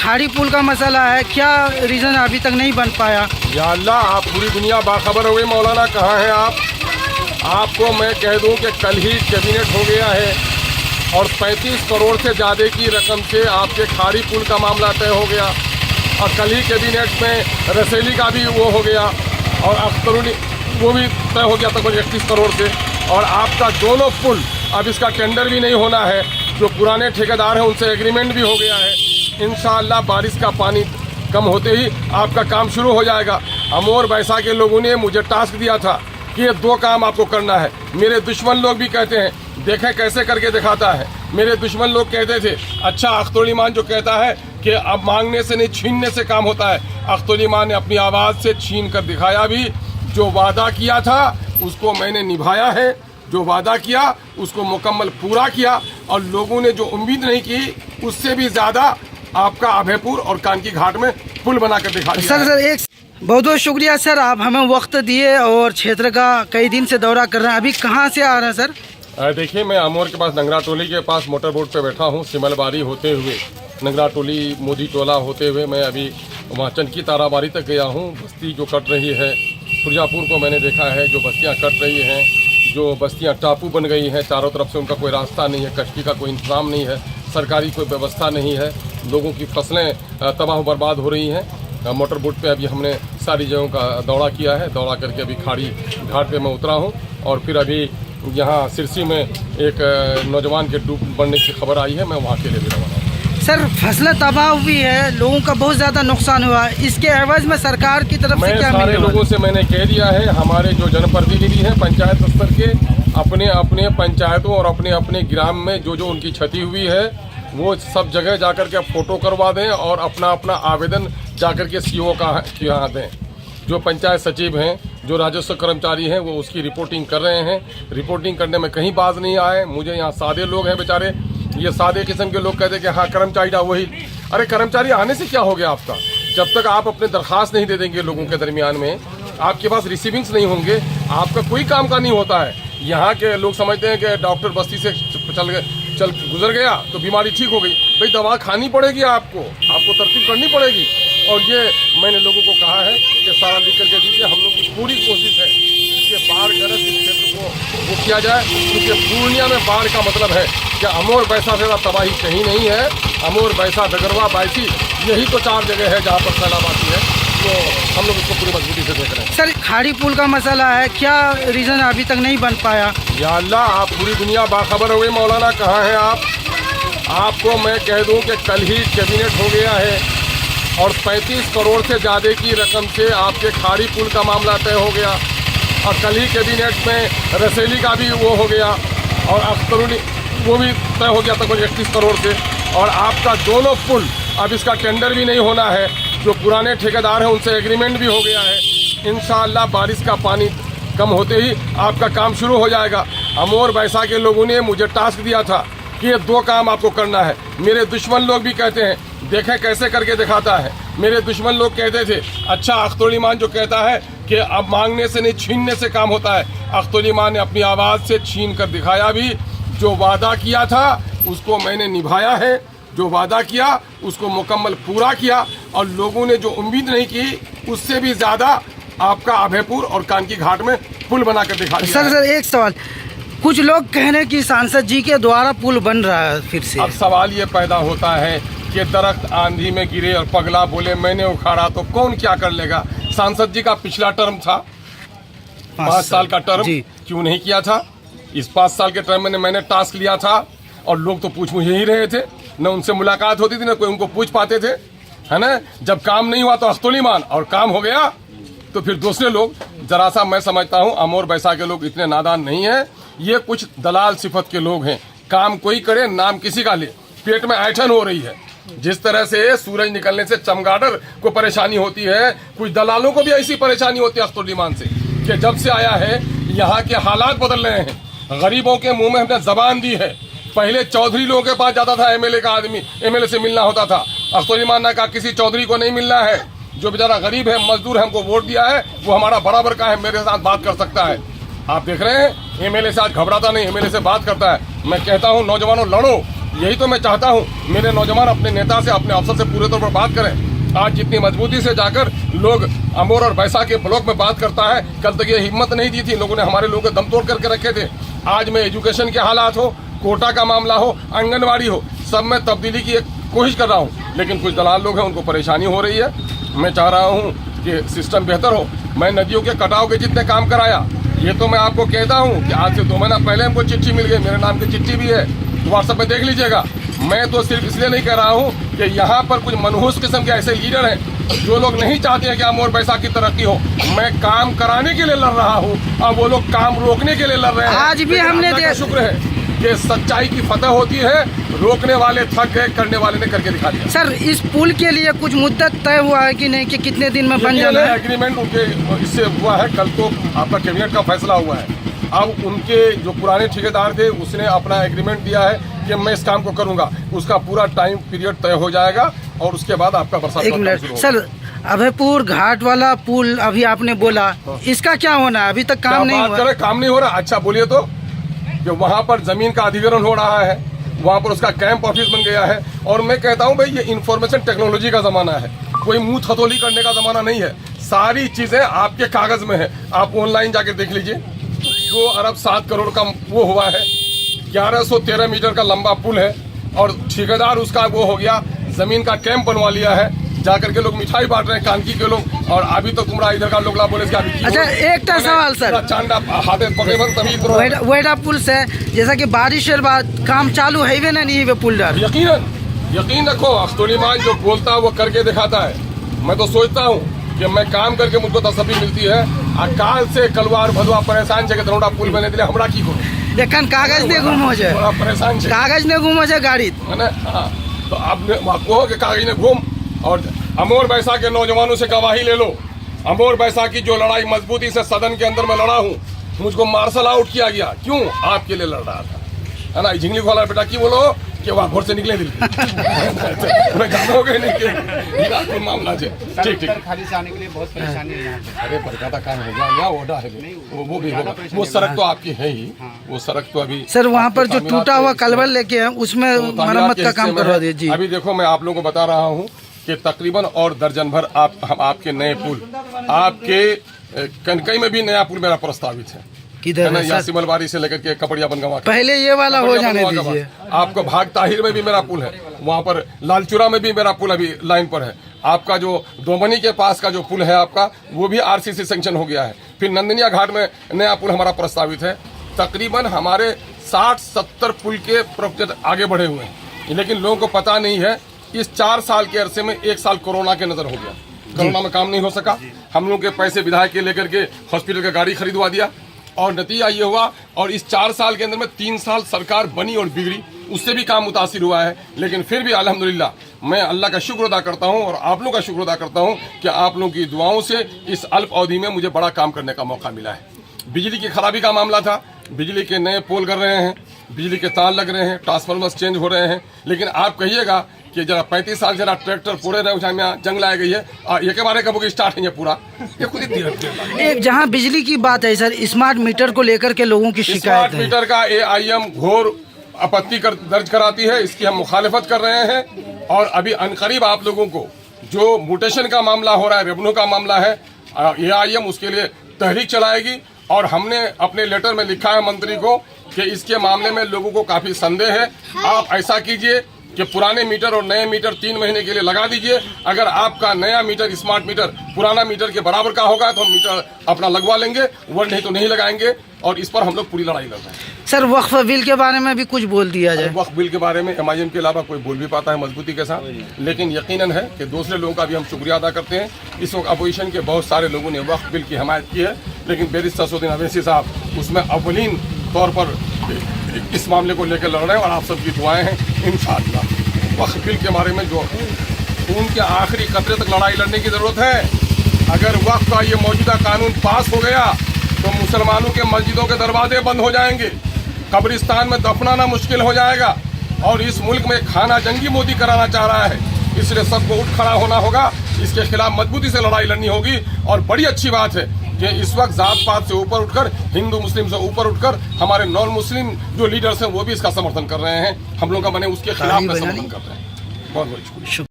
खाड़ी पुल का मसला है, क्या रीज़न अभी तक नहीं बन पाया? या अल्लाह, आप पूरी दुनिया बाखबर हो गई। मौलाना कहाँ हैं आप? आपको मैं कह दूं कि कल ही कैबिनेट हो गया है और 35 करोड़ से ज़्यादा की रकम से आपके खाड़ी पुल का मामला तय हो गया और कल ही कैबिनेट में रसेली का भी वो हो गया और अख्तरुनी वो भी तय हो गया तकरीबन 31 करोड़ से। और आपका दोनों पुल अब इसका टेंडर भी नहीं होना है, जो पुराने ठेकेदार हैं उनसे एग्रीमेंट भी हो गया है। इंशाअल्लाह बारिश का पानी कम होते ही आपका काम शुरू हो जाएगा। अमोर बैसा के लोगों ने मुझे टास्क दिया था कि ये 2 काम आपको करना है। मेरे दुश्मन लोग भी कहते हैं, देखें कैसे करके दिखाता है। मेरे दुश्मन लोग कहते थे, अच्छा अख्तर ईमान जो कहता है कि अब मांगने से नहीं छीनने से काम होता है, अख्तर ईमान ने अपनी आवाज़ से छीन कर दिखाया भी। जो वादा किया था उसको मैंने निभाया है, जो वादा किया उसको मुकम्मल पूरा किया और लोगों ने जो उम्मीद नहीं की उससे भी ज़्यादा आपका अभयपुर और कानकी घाट में पुल बना कर दिखा दिया। सर एक बहुत बहुत शुक्रिया सर, आप हमें वक्त दिए और क्षेत्र का कई दिन से दौरा कर रहे हैं। अभी कहाँ से आ रहे हैं सर? देखिए, मैं अमोर के पास नंगरा टोली के पास मोटर बोट पे बैठा हूँ। सिमलबारी होते हुए नंगरा टोली मोदी टोला होते हुए मैं अभी वहाँ चनकी ताराबारी तक गया हूँ। बस्ती जो कट रही है, सुरजापुर को मैंने देखा है, जो बस्तियाँ कट रही हैं, जो बस्तियाँ टापू बन गई हैं, चारों तरफ से उनका कोई रास्ता नहीं है, कश्ती का कोई इंतजाम नहीं है, सरकारी कोई व्यवस्था नहीं है, लोगों की फसलें तबाह बर्बाद हो रही हैं। मोटर बोट पे अभी हमने सारी जगहों का दौरा किया है। दौरा करके अभी खाड़ी घाट पे मैं उतरा हूँ और फिर अभी यहाँ सिरसी में एक नौजवान के डूब बढ़ने की खबर आई है, मैं वहाँ के लिए भी रवाना हूँ। सर फसलें तबाह हुई है, लोगों का बहुत ज़्यादा नुकसान हुआ है, इसके एवज में सरकार की तरफ से क्या सारे लोगों से मैंने कह दिया है, हमारे जो जनप्रतिनिधि हैं पंचायत स्तर के, अपने अपने पंचायतों और अपने अपने ग्राम में जो जो उनकी क्षति हुई है वो सब जगह जाकर के फ़ोटो करवा दें और अपना अपना आवेदन जाकर के सीओ का यहाँ दें। जो पंचायत सचिव हैं, जो राजस्व कर्मचारी हैं, वो उसकी रिपोर्टिंग कर रहे हैं। रिपोर्टिंग करने में कहीं बाज नहीं आए। मुझे यहाँ सादे लोग हैं बेचारे, ये सादे किस्म के लोग कहते हैं कि हाँ कर्मचारी था वही। अरे कर्मचारी आने से क्या हो गया आपका? जब तक आप अपने दरख्वास्त नहीं दे देंगे लोगों के दरमियान में, आपके पास रिसीविंग्स नहीं होंगे, आपका कोई काम का नहीं होता है। यहाँ के लोग समझते हैं कि डॉक्टर बस्ती से चल गुजर गया तो बीमारी ठीक हो गई। भाई दवा खानी पड़ेगी, आपको तरतीब करनी पड़ेगी। और ये मैंने लोगों को कहा है कि सारा लिख करके दीजिए। हम लोग की पूरी कोशिश है कि बाढ़ ग्रस्त क्षेत्र को वो किया जाए, क्योंकि पूर्णिया में बाढ़ का मतलब है कि अमोर बैसा से तबाही कहीं नहीं है। अमोर बैसा डगरवा बायसी यही तो 4 जगह है जहाँ पर सैलाब आती है, तो हम लोग उसको पूरी मजबूती से देख रहे हैं। सर खाड़ी पुल का मसला है, क्या रीज़न अभी तक नहीं बन पाया? या अल्लाह, आप पूरी दुनिया बाखबर हो गई। मौलाना कहाँ हैं आप? आपको मैं कह दूं कि कल ही कैबिनेट हो गया है और 35 करोड़ से ज़्यादा की रकम से आपके खाड़ी पुल का मामला तय हो गया और कल ही कैबिनेट में रसेली का भी वो हो गया और अख्तरुनी वो भी तय हो गया तकरीबन 31 करोड़ से। और आपका दोनों पुल अब इसका टेंडर भी नहीं होना है, जो पुराने ठेकेदार हैं उनसे एग्रीमेंट भी हो गया है। इंशाअल्लाह बारिश का पानी कम होते ही आपका काम शुरू हो जाएगा। अमोर बैसा के लोगों ने मुझे टास्क दिया था कि ये 2 काम आपको करना है। मेरे दुश्मन लोग भी कहते हैं, देखें कैसे करके दिखाता है। मेरे दुश्मन लोग कहते थे, अच्छा अख्तर ईमान जो कहता है कि अब मांगने से नहीं छीनने से काम होता है, अख्तर ईमान ने अपनी आवाज़ से छीन कर दिखाया भी। जो वादा किया था उसको मैंने निभाया है, जो वादा किया उसको मुकम्मल पूरा किया और लोगों ने जो उम्मीद नहीं की उससे भी ज़्यादा आपका अभयपुर और कानकी घाट में पुल बना कर दिखा दिया। सर एक सवाल, कुछ लोग कह रहे हैं कि सांसद जी के द्वारा पुल बन रहा है फिर से। अब सवाल ये पैदा होता है कि दरख्त आंधी में गिरे और पगला बोले मैंने उखाड़ा, तो कौन क्या कर लेगा? सांसद जी का पिछला टर्म था 5 साल का टर्म, क्यों नहीं किया था? इस 5 साल के टर्म में मैंने टास्क लिया था और लोग तो पूछ ही रहे थे, न उनसे मुलाकात होती थी न कोई उनको पूछ पाते थे, है ना। जब काम नहीं हुआ तो अख्तर ईमान और काम हो गया तो फिर दूसरे लोग। जरा सा मैं समझता हूँ अमोर बैसा के लोग इतने नादान नहीं है, ये कुछ दलाल सिफत के लोग हैं। काम कोई करे, नाम किसी का ले, पेट में ऐठन हो रही है। जिस तरह से सूरज निकलने से चमगादड़ को परेशानी होती है, कुछ दलालों को भी ऐसी परेशानी होती है अख्तर ईमान से, कि जब से आया है यहाँ के हालात बदल रहे हैं। गरीबों के मुंह में हमने जबान दी है। पहले चौधरी लोगों के पास जाता था एमएलए का आदमी, एमएलए से मिलना होता था। अख्तर ईमान ने कहा किसी चौधरी को नहीं मिलना है, जो बेचारा गरीब है, मजदूर है, हमको वोट दिया है, वो हमारा बराबर का है, मेरे साथ बात कर सकता है। आप देख रहे हैं एमएलए से आज घबराता नहीं, एमएलए से बात करता है। मैं कहता हूँ नौजवानों लड़ो, यही तो मैं चाहता हूँ, मेरे नौजवान अपने नेता से, अपने अफसर से पूरे तौर पर बात करें। आज जितनी मजबूती से जाकर लोग अमोर और बैसा के ब्लॉक में बात करता है, कल तक ये हिम्मत नहीं दी थी, लोगों ने हमारे लोगों को दम तोड़ करके रखे थे। आज में एजुकेशन के हालात हो, कोटा का मामला हो, आंगनबाड़ी हो, सब में तब्दीली की एक कोशिश कर रहा हूँ, लेकिन कुछ दलाल लोग हैं, उनको परेशानी हो रही है। मैं चाह रहा हूँ कि सिस्टम बेहतर हो। मैं नदियों के कटाव के जितने काम कराया, ये तो मैं आपको कहता हूँ कि आज से 2 महीना पहले हमको चिट्ठी मिल गई, मेरे नाम की चिट्ठी भी है, व्हाट्सएप में देख लीजिएगा। मैं तो सिर्फ इसलिए नहीं कह रहा हूँ कि यहाँ पर कुछ मनहूस किस्म के ऐसे लीडर हैं जो लोग नहीं चाहते हैं कि अमोर बैसा की तरक्की हो। मैं काम कराने के लिए लड़ रहा हूँ और वो लोग काम रोकने के लिए लड़ रहे हैं। आज भी हमने शुक्र है कि सच्चाई की फतह होती है, रोकने वाले थक गए, करने वाले ने करके दिखा दिया। सर, इस पुल के लिए कुछ मुद्दत तय हुआ है कि नहीं, कि कितने दिन में बन जाना है? एग्रीमेंट उनके इससे हुआ है, कल तो आपका कैबिनेट का फैसला हुआ है। अब उनके जो पुराने ठेकेदार थे, उसने अपना एग्रीमेंट दिया है कि मैं इस काम को करूंगा, उसका पूरा टाइम पीरियड तय हो जाएगा और उसके बाद आपका बरसात। एक मिनट सर, अभयपुर घाट वाला पुल अभी आपने बोला, इसका क्या होना है? अभी तक काम नहीं हुआ। काम नहीं हो रहा? अच्छा बोलिए तो। कि वहाँ पर जमीन का अधिग्रहण हो रहा है, वहाँ पर उसका कैंप ऑफिस बन गया है, और मैं कहता हूँ भाई, ये इंफॉर्मेशन टेक्नोलॉजी का जमाना है, कोई मुंह थतोली करने का जमाना नहीं है। सारी चीजें आपके कागज में है, आप ऑनलाइन जाके देख लीजिए। 2 अरब 7 करोड़ का वो हुआ है, 1113 मीटर का लंबा पुल है, और ठेकेदार उसका वो हो गया, जमीन का कैंप बनवा लिया है, जाकर के लोग मिठाई बांट रहे हैं कानकी के लोग, और अभी तो तुमरा इधर का लोग बोले। अच्छा, एक सवाल सर, चांदा हाथे पकड़े तभी वेडा पुल से जैसा कि बारिश के बाद काम चालू है वे ना नहीं है पुल डर? यकीन रखो, अख्तुलिमान जो बोलता है वो करके दिखाता है। मैं तो सोचता हूँ कि मैं काम करके मुझको तसल्ली मिलती है। अकाल से कलवार भदवा परेशान जगह दरोड़ा पुल बने दिले, हमरा की करो। लेकिन कागज ने घूमो छे, परेशान छे, कागज ने घूमो छे गाड़ी, है ना? तो आपने कहो कि कागज ने घूम, और अमोर बैसा के नौजवानों से गवाही ले लो। अमोर बैसा की जो लड़ाई मजबूती से सदन के अंदर मैं लड़ा हूँ, मुझको मार्शल आउट किया गया, क्यों? आपके लिए लड़ रहा था, है ना? झिंगली खोला बेटा की बोलो कि वहाँ घर से निकले दिल मैं गानों के नहीं मामला है। ठीक ठीक, खाली से आने के लिए बहुत परेशानी है यहाँ पे। अरे बरकाता काम हो गया, यहाँ ओडा है, वो भी होगा। वो सड़क तो आपकी है ही, वो सड़क तो अभी सर वहाँ पर जो टूटा हुआ कलवर लेके हैं, उसमें मरम्मत का काम करवा दीजिए। अभी देखो, मैं आप लोगों को बता रहा हूँ कि तकरीबन और दर्जन भर हम आपके नए पुल, आपके कनकई में भी नया पुल मेरा प्रस्तावित है। किधर है? यासिमलबारी से लेकर के कपड़िया बनगवा, पहले ये वाला हो जाने दीजिए। आपको भाग ताहिर में भी मेरा पुल है, वहाँ पर लालचुरा में भी मेरा पुल अभी लाइन पर है। आपका जो दोमनी के पास का जो पुल है आपका, वो भी आरसीसी सैंक्शन हो गया है। फिर नंदनिया घाट में नया पुल हमारा प्रस्तावित है। तकरीबन हमारे 60-70 पुल के प्रोजेक्ट आगे बढ़े हुए हैं, लेकिन लोगों को पता नहीं है। इस 4 साल के अरसे में 1 साल कोरोना के नजर हो गया, कोरोना में काम नहीं हो सका। हम लोग के पैसे विधायक के लेकर के हॉस्पिटल का गाड़ी खरीदवा दिया, और नतीजा ये हुआ। और इस 4 साल के अंदर में 3 साल सरकार बनी और बिगड़ी, उससे भी काम मुतासिर हुआ है। लेकिन फिर भी अल्हम्दुलिल्लाह मैं अल्लाह का शुक्र अदा करता हूँ, और आप लोग का शुक्र अदा करता हूँ कि आप लोगों की दुआओं से इस अल्प अवधि में मुझे बड़ा काम करने का मौका मिला है। बिजली की खराबी का मामला था, बिजली के नए पोल कर रहे हैं, बिजली के तार लग रहे हैं, ट्रांसफार्मर्स चेंज हो रहे हैं। लेकिन आप कहिएगा कि जरा 35 साल जरा ट्रैक्टर पूरे रहे में जंग लाई गई है, ये के बारे कब स्टार्ट है पूरा, ये खुद ही। जहाँ बिजली की बात है सर, स्मार्ट मीटर को लेकर के लोगों की शिकायत है। मीटर का AIM घोर आपत्ति दर्ज कराती है, इसकी हम मुखालिफत कर रहे हैं। और अभी अनकरीब आप लोगों को जो म्यूटेशन का मामला हो रहा है, रेवेन्यू का मामला है, AIM उसके लिए तहरीक चलाएगी। और हमने अपने लेटर में लिखा है मंत्री को कि इसके मामले में लोगों को काफी संदेह है। आप ऐसा कीजिए कि पुराने मीटर और नए मीटर 3 महीने के लिए लगा दीजिए। अगर आपका नया मीटर, स्मार्ट मीटर, पुराना मीटर के बराबर का होगा तो हम मीटर अपना लगवा लेंगे, वरना नहीं तो नहीं लगाएंगे। और इस पर हम लोग पूरी लड़ाई लड़ रहे हैं। सर वक्फ बिल के बारे में भी कुछ बोल दिया जाए। वक्फ बिल के बारे में MIM के अलावा कोई बोल भी पाता है मजबूती के साथ, लेकिन यकीनन है कि दूसरे लोगों का भी हम शुक्रिया अदा करते हैं। इस वक्त अपोजिशन के बहुत सारे लोगों ने वक्फ बिल की हमायत की है, लेकिन बैरिस्टर ससुद्दीन अवैसी साहब उसमें अव्वलीन तौर पर इस मामले को लेकर लड़ रहे हैं, और आप सबकी दुआएं हैं इंशाअल्लाह। वक्फ बिल के बारे में जो खून के आखिरी कतरे तक लड़ाई लड़ने की ज़रूरत है। अगर वक्फ का ये मौजूदा कानून पास हो गया तो मुसलमानों के मस्जिदों के दरवाजे बंद हो जाएंगे, कब्रिस्तान में दफनाना मुश्किल हो जाएगा, और इस मुल्क में खाना जंगी मोदी कराना चाह रहा है। इसलिए सबको उठ खड़ा होना होगा, इसके खिलाफ मजबूती से लड़ाई लड़नी होगी। और बड़ी अच्छी बात है कि इस वक्त जात पात से ऊपर उठकर, हिंदू मुस्लिम से ऊपर उठकर हमारे नॉन मुस्लिम जो लीडर्स हैं वो भी इसका समर्थन कर रहे हैं। हम लोग का बने उसके खिलाफ में समर्थन कर रहे हैं। बहुत बहुत शुक्रिया।